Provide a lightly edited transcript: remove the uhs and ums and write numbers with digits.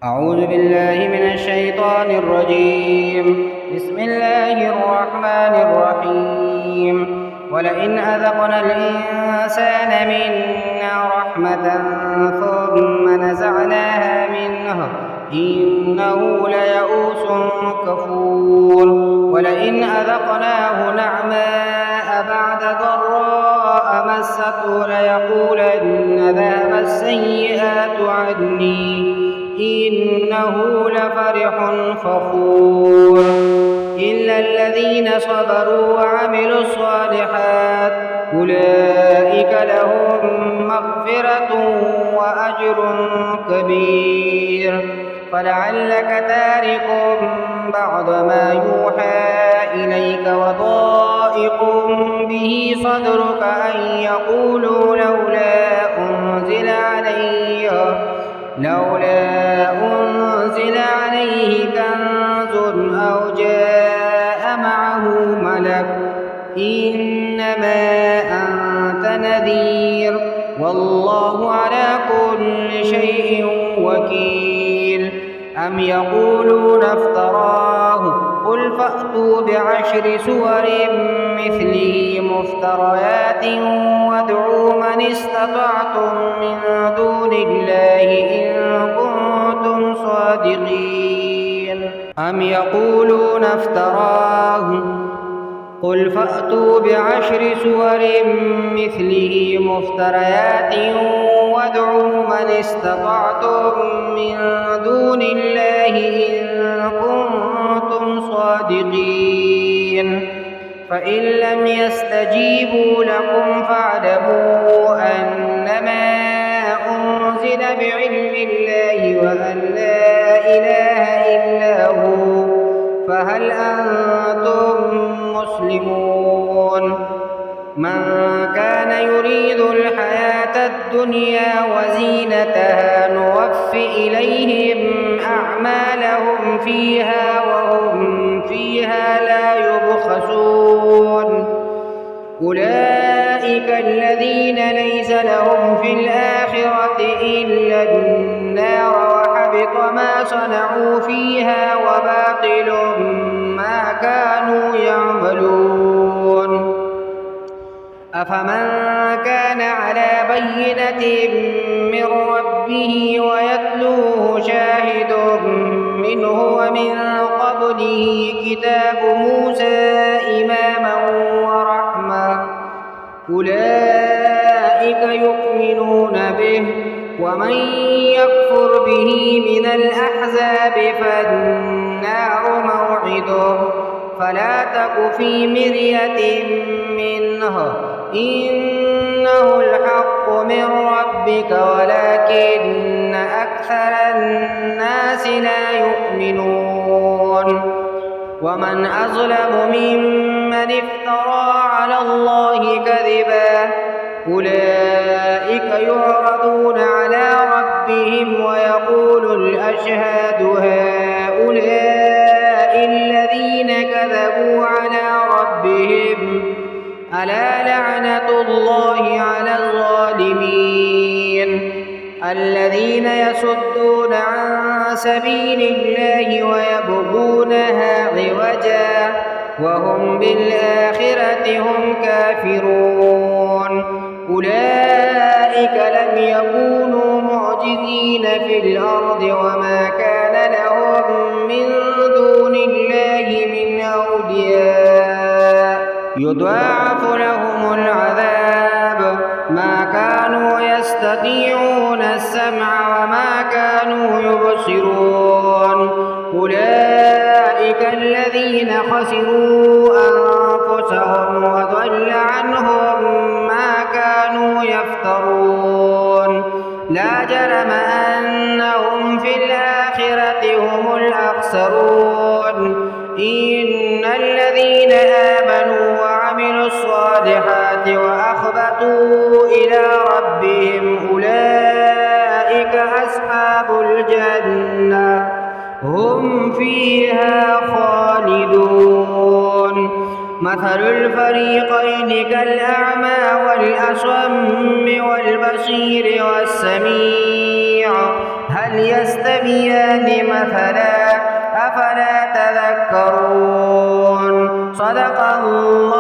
أعوذ بالله من الشيطان الرجيم. بسم الله الرحمن الرحيم. ولئن أذقنا الإنسان منا رحمة ثم نزعناها منه إنه ليئوس كفور. ولئن أذقناه نعماء بعد ضراء مسته ليقولن ذهب السيئات عني إنه لفرح فخور. إلا الذين صبروا وعملوا الصالحات أولئك لهم مغفرة وأجر كبير. فلعلك تارك بعض ما يوحى إليك وضائق به صدرك أن يقولوا لولا أنزل عليه كنز أو جاء معه ملك إنما أنت نذير والله على كل شيء وكيل. أم يقولون افتراه قل فأتوا ب10 سور مثله مفتريات وادعوا من استطعتم من دون الله إن كنتم صادقين. أم يقولون افتراه قل فأتوا ب10 سور مثله مفتريات وادعوا من استطعتم من دون الله إن كنتم صادقين. فإن لم يستجيبوا لكم فاعلموا أنما أنزل بعلم الله وأن لا إله إلا هو فهل أنتم مسلمون. من كان يريد الحياة الدنيا وزينتها نوف إليهم أعمالهم فيها وهم فيها لا يبخسون. أولئك الذين ليس لهم في الآخرة إلا النار وحبط ما صنعوا فيها وباطل ما كانوا يعملون. أفمن كان على بينة من ربه ويتلوه شاهد منه ومن قبله كتاب موسى إماما ورحمة أولئك يؤمنون به. ومن يكفر به من الأحزاب فالنار موعده فلا تك في مرية منه إنه الحق من ربك ولكن أكثر الناس لا يؤمنون. ومن أظلم ممن افترى على الله كذبا أولئك يعرضون على ربهم ويقول الأشهاد هؤلاء الذين كذبوا على ربهم ألا لعنة الله على الظالمين. الذين يصدون عن سبيل الله ويبغونها عوجا وهم بالآخرة هم كافرون. أولئك لم يكونوا معجزين في الأرض وما كان لهم من دون الله من أولياء يضاعف لهم العذاب ما كانوا يستطيعون السمع وما كانوا يبصرون. أولئك الذين خسروا أنفسهم وضل عنهم ما كانوا يفترون. لا جرم أنهم في الآخرة هم الأخسرون. إن الذين آمنوا وعملوا الصالحات وأخبتوا إلى ربهم أولئك أصحاب الجنة هم فيها خالدون. مثل الفريقين كالأعمى والأصم والبصير والسميع هل يستويان مثلا أفلا تذكرون صدق الله